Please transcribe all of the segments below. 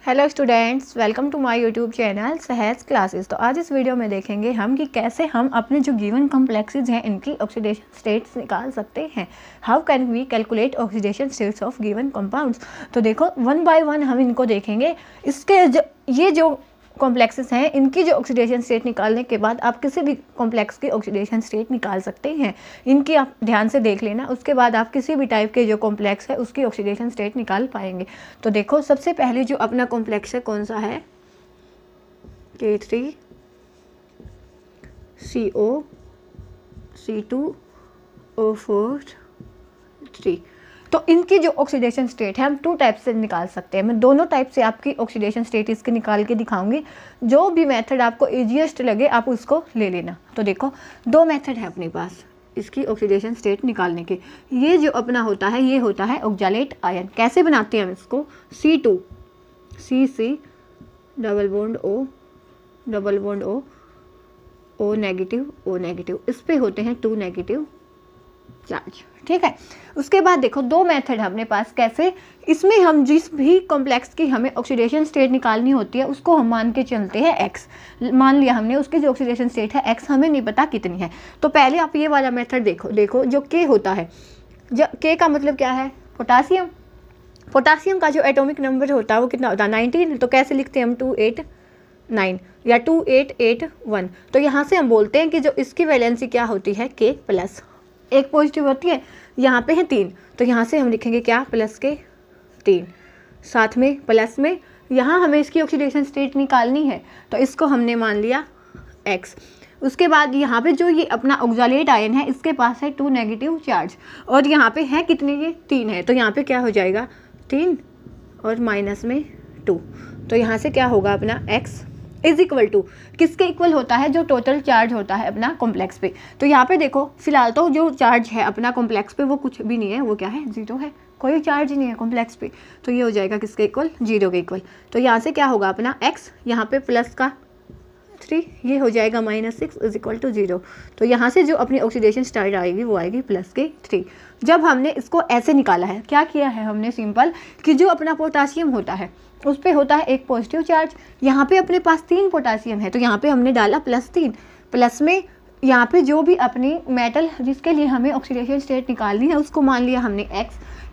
Hello students, welcome to my YouTube channel Sahaj classes. तो आज इस वीडियो में देखेंगे हम कि कैसे हम अपने जो गिवन कॉम्प्लेक्सेस हैं इनकी ऑक्सीडेशन स्टेट्स निकाल सकते हैं। How can we calculate oxidation states of given compounds. तो देखो वन बाय वन हम इनको देखेंगे। ये जो कॉम्प्लेक्सेस हैं इनकी जो ऑक्सीडेशन स्टेट निकालने के बाद आप किसी भी कॉम्प्लेक्स की ऑक्सीडेशन स्टेट निकाल सकते हैं। इनकी आप ध्यान से देख लेना, उसके बाद आप किसी भी टाइप के जो कॉम्प्लेक्स है उसकी ऑक्सीडेशन स्टेट निकाल पाएंगे। तो देखो सबसे पहले जो अपना कॉम्प्लेक्स है कौन सा है, K3CO, C2O4, 3। तो इनकी जो ऑक्सीडेशन स्टेट है हम टू टाइप से निकाल सकते हैं। मैं दोनों टाइप से आपकी ऑक्सीडेशन स्टेट इसके निकाल के दिखाऊंगी। जो भी मेथड आपको इजीएस्ट लगे आप उसको ले लेना। तो देखो दो मेथड है अपने पास इसकी ऑक्सीडेशन स्टेट निकालने के। ये जो अपना होता है ये होता है ऑक्सैलेट आयन। कैसे बनाते हैं हम इसको, C2 CC double bond O O negative, इस पे होते हैं 2 नेगेटिव चार्ज। ठीक है, उसके बाद देखो दो मेथड है अपने पास। कैसे, इसमें हम जिस भी कॉम्प्लेक्स की हमें ऑक्सीडेशन स्टेट निकालनी होती है उसको हम मान के चलते हैं x। मान लिया हमने उसकी जो ऑक्सीडेशन स्टेट है x, हमें नहीं पता कितनी है। तो पहले आप ये वाला मेथड देखो जो k होता है, जो k का मतलब क्या है, पोटासियम का जो एटॉमिक नंबर होता है वो कितना होता है 19। तो कैसे लिखते हैं हम 289 या 2881। तो यहाँ से हम बोलते हैं कि जो इसकी वैलेंसी क्या होती है K प्लस, एक पॉजिटिव होती है, यहाँ पे है 3। तो यहाँ से हम लिखेंगे क्या, प्लस के 3, साथ में प्लस में यहाँ हमें इसकी ऑक्सीडेशन स्टेट निकालनी है तो इसको हमने मान लिया x। उसके बाद यहाँ पे जो ये अपना ऑक्सैलेट आयन है इसके पास है 2 नेगेटिव चार्ज और यहाँ पे है कितने, ये 3 है। तो यहाँ पे क्या हो जाएगा 3 और माइनस में 2। तो यहाँ से क्या होगा अपना x इज इक्वल टू, किसके इक्वल होता है, जो टोटल चार्ज होता है अपना कॉम्प्लेक्स पे। तो यहाँ पे देखो फिलहाल तो जो चार्ज है अपना कॉम्प्लेक्स पे वो कुछ भी नहीं है, वो क्या है, 0 है, कोई चार्ज नहीं है कॉम्प्लेक्स पे। तो ये हो जाएगा किसके इक्वल, 0 के इक्वल। तो यहाँ से क्या होगा अपना x, यहाँ पे प्लस का 3, ये हो जाएगा -6 इज इक्वल टू 0। तो यहाँ से जो अपनी ऑक्सीडेशन स्टेट आएगी वो आएगी प्लस के 3। जब हमने इसको ऐसे निकाला है, क्या किया है हमने, सिंपल कि जो अपना पोटासियम होता है उस पर होता है एक पॉजिटिव चार्ज। यहाँ पे अपने पास 3 पोटासियम है तो यहाँ पे हमने डाला +3, प्लस में यहाँ पे जो भी अपनी मेटल जिसके लिए हमें ऑक्सीडेशन स्टेट निकालनी है उसको मान लिया हमने x,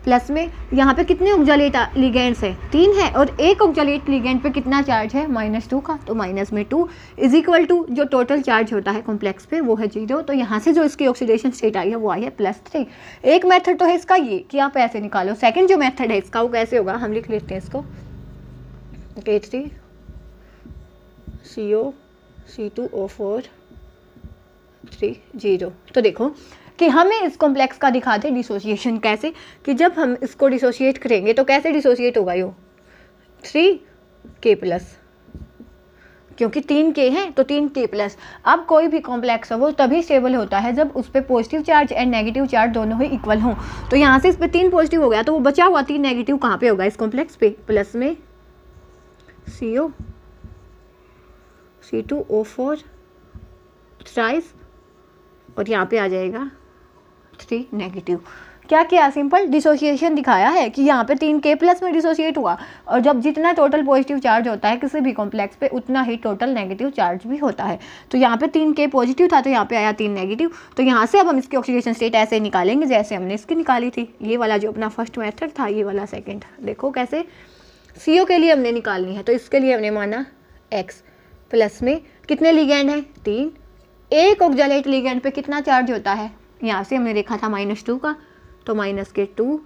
प्लस में यहाँ पे कितने ऑक्सैलेट लिगेंड्स है, 3 है, और एक ऑक्सैलेट लिगेंड पे कितना चार्ज है, -2 का। तो माइनस में 2 इज इक्वल टू जो टोटल चार्ज होता है कॉम्प्लेक्स पे वो है 0। तो यहाँ से जो इसकी ऑक्सीडेशन स्टेट आई है वो आई है +3। एक मेथड तो है इसका ये कि आप ऐसे निकालो। सेकेंड जो मेथड है इसका वो कैसे होगा, हम लिख लेते हैं इसको K3CO C2O4 3 0। तो देखो कि हमें इस कॉम्प्लेक्स का दिखाते डिसोसिएशन कैसे, कि जब हम इसको डिसोसिएट करेंगे तो कैसे डिसोसिएट होगा, यो 3K प्लस, क्योंकि 3K है तो 3K प्लस। अब कोई भी कॉम्प्लेक्स हो वो तभी स्टेबल होता है जब उस पर positive charge and negative charge दोनों ही इक्वल हों। तो यहाँ से इस पर 3 पॉजिटिव हो गया तो वो बचा हुआ 3 नेगेटिव कहाँ पे होगा, इस कॉम्प्लेक्स पे, प्लस में CO C2O4 थ्राइस और यहाँ पे आ जाएगा 3 नेगेटिव। क्या किया, सिंपल डिसोसिएशन दिखाया है कि यहाँ पे 3K प्लस में डिसोसिएट हुआ, और जब जितना टोटल पॉजिटिव चार्ज होता है किसी भी कॉम्प्लेक्स पे उतना ही टोटल नेगेटिव चार्ज भी होता है। तो यहाँ पे 3K पॉजिटिव था तो यहाँ पे आया 3 नेगेटिव। तो यहाँ से अब हम इसकी ऑक्सीडेशन स्टेट ऐसे निकालेंगे जैसे हमने इसकी निकाली थी। ये वाला जो अपना फर्स्ट मेथड था, ये वाला सेकेंड। देखो कैसे, CO के लिए हमने निकालनी है तो इसके लिए हमने माना x, प्लस में कितने लिगेंड हैं, 3। एक ऑक्सैलेट लिगेंड पे कितना चार्ज होता है, यहाँ से हमने देखा था -2 का, तो -2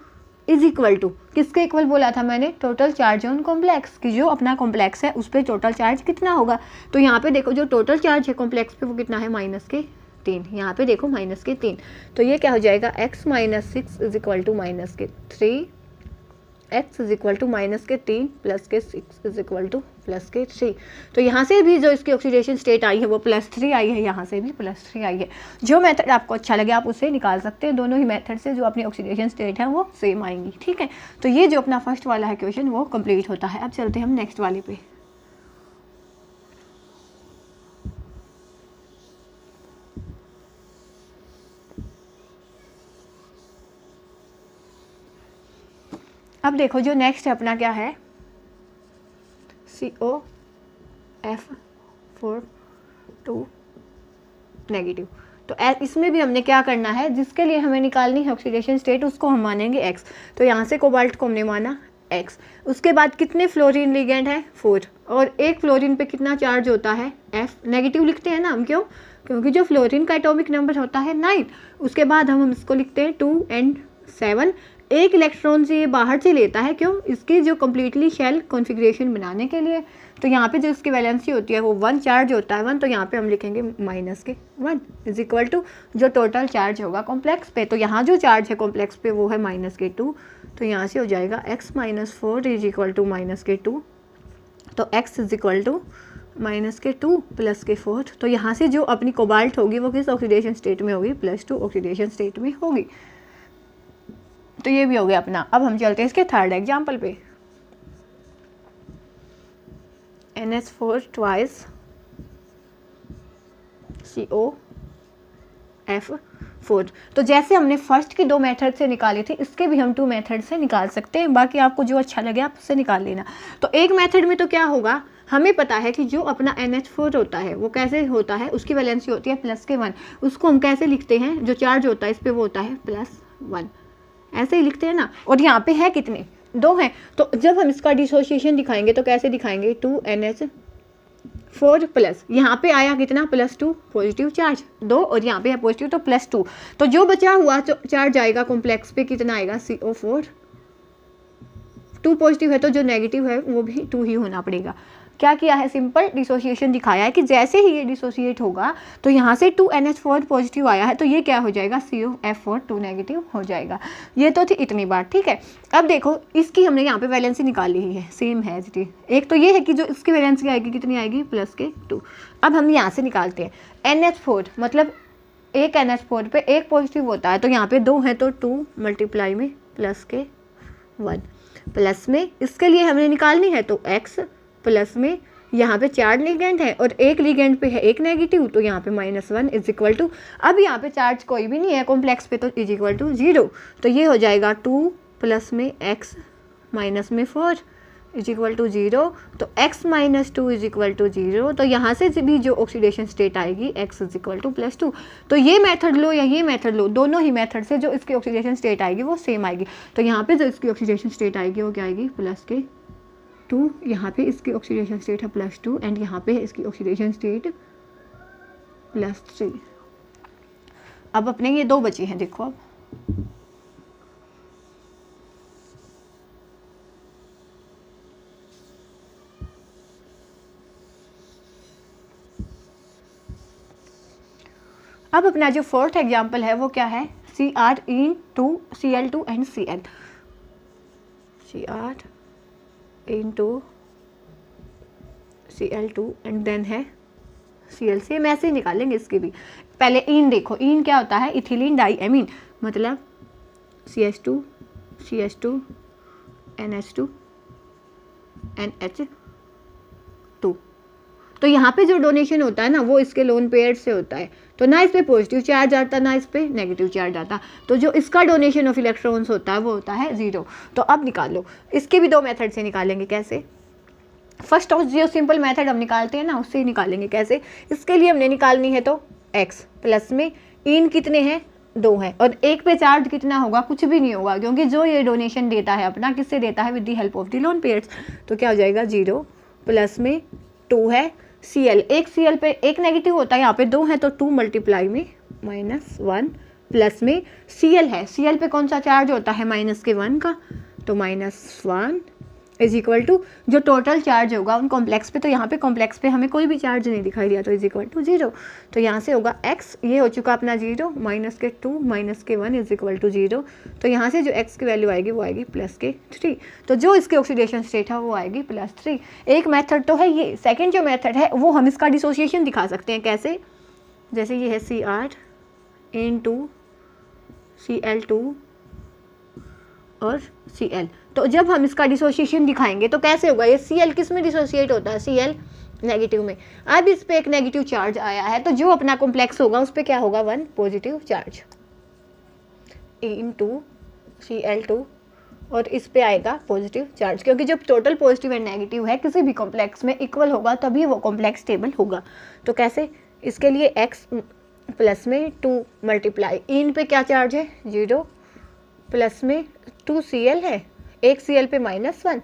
इज इक्वल टू, किसके इक्वल बोला था मैंने, टोटल चार्ज ऑन कॉम्प्लेक्स, की जो अपना कॉम्प्लेक्स है उस पर टोटल चार्ज कितना होगा। तो यहाँ पे देखो जो टोटल चार्ज है कॉम्प्लेक्स पे वो कितना है, -3। यहाँ पे देखो -3। तो ये क्या हो जाएगा, x -6 is equal to -3, x is equal to -3 plus के 6 इज इक्वल टू +3। तो यहाँ से भी जो इसकी ऑक्सीडेशन स्टेट आई है वो +3 आई है, यहाँ से भी +3 आई है। जो मेथड आपको अच्छा लगे आप उसे निकाल सकते हैं। दोनों ही मेथड से जो अपनी ऑक्सीडेशन स्टेट है वो सेम आएंगी। ठीक है, तो ये जो अपना फर्स्ट वाला है क्वेश्चन वो कंप्लीट होता है। अब चलते हैं हम नेक्स्ट वाले पे। अब देखो जो नेक्स्ट है अपना क्या है, COF4 नेगेटिव। तो इसमें भी हमने क्या करना है, जिसके लिए हमें निकालनी है ऑक्सीडेशन स्टेट, उसको हम मानेंगे x। तो यहाँ से कोबाल्ट को हमने माना x। उसके बाद कितने फ्लोरीन लिगेंड है 4, और एक फ्लोरीन पे कितना चार्ज होता है F। नेगेटिव लिखते हैं ना हम, क्यों? क्योंकि जो फ्लोरीन का एटॉमिक नंबर होता है 9। उसके बाद हम इसको लिखते हैं 2 and 7। एक इलेक्ट्रॉन से ये बाहर से लेता है, क्यों? इसकी जो कम्प्लीटली शेल कॉन्फ़िगरेशन बनाने के लिए। तो यहाँ पे जो इसकी वैलेंसी होती है वो 1 चार्ज होता है 1, तो यहाँ पे हम लिखेंगे -1 इज इक्वल टू जो टोटल चार्ज होगा कॉम्प्लेक्स पे। तो यहाँ जो चार्ज है कॉम्प्लेक्स पे वो है -2, तो यहाँ से हो जाएगा x - 4 इज इक्वल टू -2। तो x इज इक्वल टू -2 + 4। तो यहाँ से जो अपनी कोबाल्ट होगी वो किस ऑक्सीडेशन स्टेट में होगी? +2 ऑक्सीडेशन स्टेट में होगी। तो ये भी हो गया अपना। अब हम चलते हैं इसके थर्ड एग्जाम्पल पे। NH4 twice COF4। तो जैसे हमने फर्स्ट की 2 मेथड से निकाली थी, इसके भी हम 2 मेथड से निकाल सकते हैं। बाकी आपको जो अच्छा लगे आप उससे निकाल लेना। तो एक मेथड में तो क्या होगा, हमें पता है कि जो अपना NH4 होता है वो कैसे होता है, उसकी वैलेंसी होती है +1। उसको हम कैसे लिखते हैं, जो चार्ज होता है इस पर वो होता है +1, ऐसे ही लिखते हैं ना। और यहाँ पे है कितने? 2 हैं। तो जब हम इसका डिसोसिएशन दिखाएंगे तो कैसे दिखाएंगे? 2NH4 प्लस, यहाँ पे आया कितना? +2 पॉजिटिव चार्ज 2, और यहाँ पे है पॉजिटिव तो +2। तो जो बचा हुआ चार्ज आएगा कॉम्प्लेक्स पे कितना आएगा? CO4। 2 पॉजिटिव है तो जो नेगेटिव है वो भी 2 ही होना पड़ेगा। क्या किया है? सिंपल डिसोसिएशन दिखाया है कि जैसे ही ये डिसोसिएट होगा तो यहाँ से 2NH4 पॉजिटिव आया है तो ये क्या हो जाएगा? COF4 2 नेगेटिव हो जाएगा। ये तो थी इतनी बात, ठीक है। अब देखो इसकी हमने यहाँ पे वैलेंसी निकाल ली है, सेम है जी। एक तो ये है कि जो इसकी वैलेंसी आएगी कितनी आएगी? +2। अब हम यहाँ से निकालते हैं NH4, मतलब एक NH4 पे एक पॉजिटिव होता है, तो यहाँ पे 2 है तो 2 × में +1 प्लस में इसके लिए हमने निकालनी है तो x, प्लस में यहाँ पे 4 लिगेंड है और एक लिगेंड पे है एक नेगेटिव, तो यहाँ पे -1 इज इक्वल टू, अब यहाँ पे चार्ज कोई भी नहीं है कॉम्प्लेक्स पे तो इज इक्वल टू 0। तो ये हो जाएगा 2 प्लस में x माइनस में 4 इज इक्वल टू 0। तो x - 2 इज इक्वल टू 0। तो यहाँ से भी जो ऑक्सीडेशन स्टेट आएगी x इज इक्वल टू +2। तो ये मेथड लो या ये मेथड लो, दोनों ही मेथड से जो इसकी ऑक्सीडेशन स्टेट आएगी वो सेम आएगी। तो यहाँ पे जो इसकी ऑक्सीडेशन स्टेट आएगी वो क्या आएगी? +2। यहाँ पे इसकी ऑक्सीडेशन स्टेट है +2 एंड यहाँ पे इसकी ऑक्सीडेशन स्टेट +3। अब अपने ये 2 बचे हैं, देखो अब अपना जो फोर्थ एग्जाम्पल है वो क्या है? CrCl2 and Cl। Cr/Cl2 and then है Cl। सेम ऐसे ही निकालेंगे इसके भी। पहले इन देखो, इन क्या होता है? इथिलीन डाइएमीन, मतलब CH2 CH2 NH2 NH2। तो यहाँ पे जो डोनेशन होता है ना वो इसके लोन पेयर से होता है, तो ना इस पे पॉजिटिव चार्ज आता ना इस पे नेगेटिव चार्ज आता। तो जो इसका डोनेशन ऑफ इलेक्ट्रॉन्स होता है वो होता है 0। तो अब निकालो, इसके भी 2 मेथड से निकालेंगे। कैसे? फर्स्ट जो सिंपल मेथड हम निकालते हैं ना उससे ही निकालेंगे। कैसे? इसके लिए हमने निकालनी है तो x, प्लस में इन कितने हैं? 2 हैं, और एक पे चार्ज कितना होगा? कुछ भी नहीं होगा, क्योंकि जो ये डोनेशन देता है अपना किससे देता है? With the help of the lone pairs. तो क्या हो जाएगा? 0 प्लस में 2 है Cl, एक Cl पे एक नेगेटिव होता है, यहाँ पे 2 है तो 2 × में -1 प्लस में Cl है, Cl पे कौन सा चार्ज होता है? -1 का, तो -1 इज इक्वल टू जो टोटल चार्ज होगा उन कॉम्प्लेक्स पे, तो यहाँ पे कॉम्प्लेक्स पे हमें कोई भी चार्ज नहीं दिखाई दिया तो इज इक्वल टू 0। तो यहाँ से होगा x, ये हो चुका अपना 0 -2 -1 इज इक्वल टू 0। तो यहाँ से जो x की वैल्यू आएगी वो आएगी +3। तो जो इसकी ऑक्सीडेशन स्टेट है वो आएगी +3। एक मेथड तो है ये। सेकेंड जो मेथड है वो हम इसका डिसोसिएशन दिखा सकते हैं। कैसे? जैसे ये है Cr/Cl2 और Cl। तो जब हम इसका डिसोसिएशन दिखाएंगे तो कैसे होगा? ये Cl किस में डिसोसिएट होता है? Cl नेगेटिव में। अब इस पे एक नेगेटिव चार्ज आया है तो जो अपना कॉम्प्लेक्स होगा उस पे क्या होगा? 1 पॉजिटिव चार्ज। Cl2 और इस पे आएगा पॉजिटिव चार्ज, क्योंकि जब टोटल पॉजिटिव एंड नेगेटिव है किसी भी कॉम्प्लेक्स में इक्वल होगा तभी वो कॉम्प्लेक्स स्टेबल होगा। तो कैसे, इसके लिए x प्लस में 2 मल्टीप्लाई, इन पे क्या चार्ज है 0, प्लस में 2 Cl है, एक Cl पे -1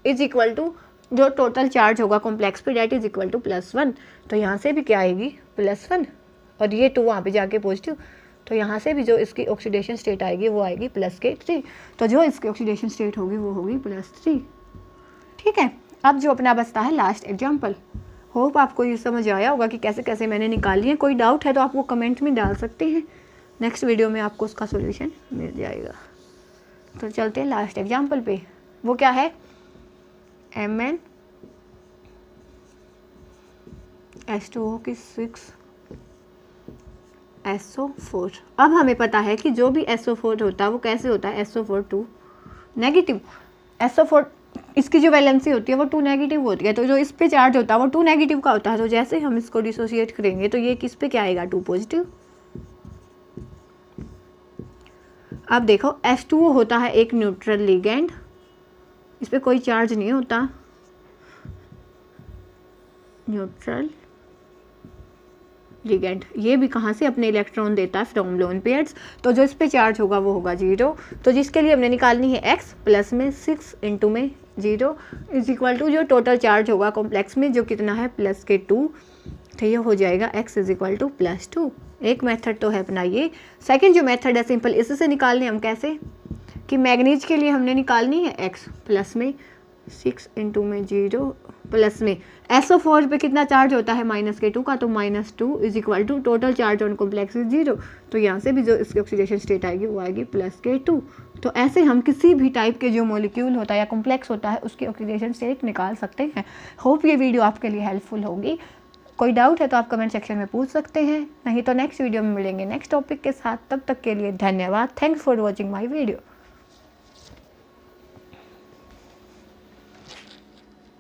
इज इक्वल टू जो टोटल चार्ज होगा कॉम्प्लेक्स पे डेट इज इक्वल टू +1। तो यहाँ से भी क्या आएगी +1 और ये 2 वहाँ पे जाके पॉजिटिव, तो यहाँ से भी जो इसकी ऑक्सीडेशन स्टेट आएगी वो आएगी +3। तो जो इसकी ऑक्सीडेशन स्टेट होगी वो होगी +3। ठीक है, अब जो अपना बचता है लास्ट एग्जाम्पल। होप आपको ये समझ आया होगा कि कैसे कैसे मैंने निकाली है। कोई डाउट है तो आप वो कमेंट में डाल सकते हैं, नेक्स्ट वीडियो में आपको उसका सोल्यूशन मिल जाएगा। तो चलते हैं लास्ट एग्जाम्पल पे। वो क्या है, Mn H2O की 6 SO4। अब हमें पता है कि जो भी SO4 होता है वो कैसे होता है, SO4 2 नेगेटिव। SO4 इसकी जो वैलेंसी होती है वो 2 नेगेटिव होती है, तो जो इस पे चार्ज होता है वो 2 नेगेटिव का होता है। तो जैसे हम इसको डिसोशिएट करेंगे तो ये किस पे क्या आएगा, 2 पॉजिटिव। अब देखो H2O होता है एक न्यूट्रल लिगेंड, इस पर कोई चार्ज नहीं होता, न्यूट्रल लिगेंड। ये भी कहाँ से अपने इलेक्ट्रॉन देता है, फ्रॉम लोन पेयर्स। तो जो इस पे चार्ज होगा वो होगा 0। तो जिसके लिए हमने निकालनी है x प्लस में 6 इंटू में 0 इज इक्वल टू जो टोटल चार्ज होगा कॉम्प्लेक्स में जो कितना है +2। तो ये हो जाएगा x इज इक्वल टू +2। एक मेथड तो है अपना ये। सेकेंड जो मेथड है सिंपल, इससे निकालने हम कैसे कि मैग्नीज के लिए हमने निकालनी है x प्लस में 6 इंटू में 0 प्लस में SO4 पे कितना चार्ज होता है -2 का, तो -2 is equal to total charge on complex is 0। तो यहाँ से भी जो इसकी ऑक्सीडेशन स्टेट आएगी वो आएगी +2। तो ऐसे हम किसी भी टाइप के जो मॉलिक्यूल होता है या कॉम्प्लेक्स होता है उसकी ऑक्सीडेशन स्टेट निकाल सकते हैं। होप ये वीडियो आपके लिए हेल्पफुल होगी। कोई डाउट है तो आप कमेंट सेक्शन में पूछ सकते हैं, नहीं तो नेक्स्ट वीडियो में मिलेंगे नेक्स्ट टॉपिक के साथ। तब तक के लिए धन्यवाद। Thanks for watching my video.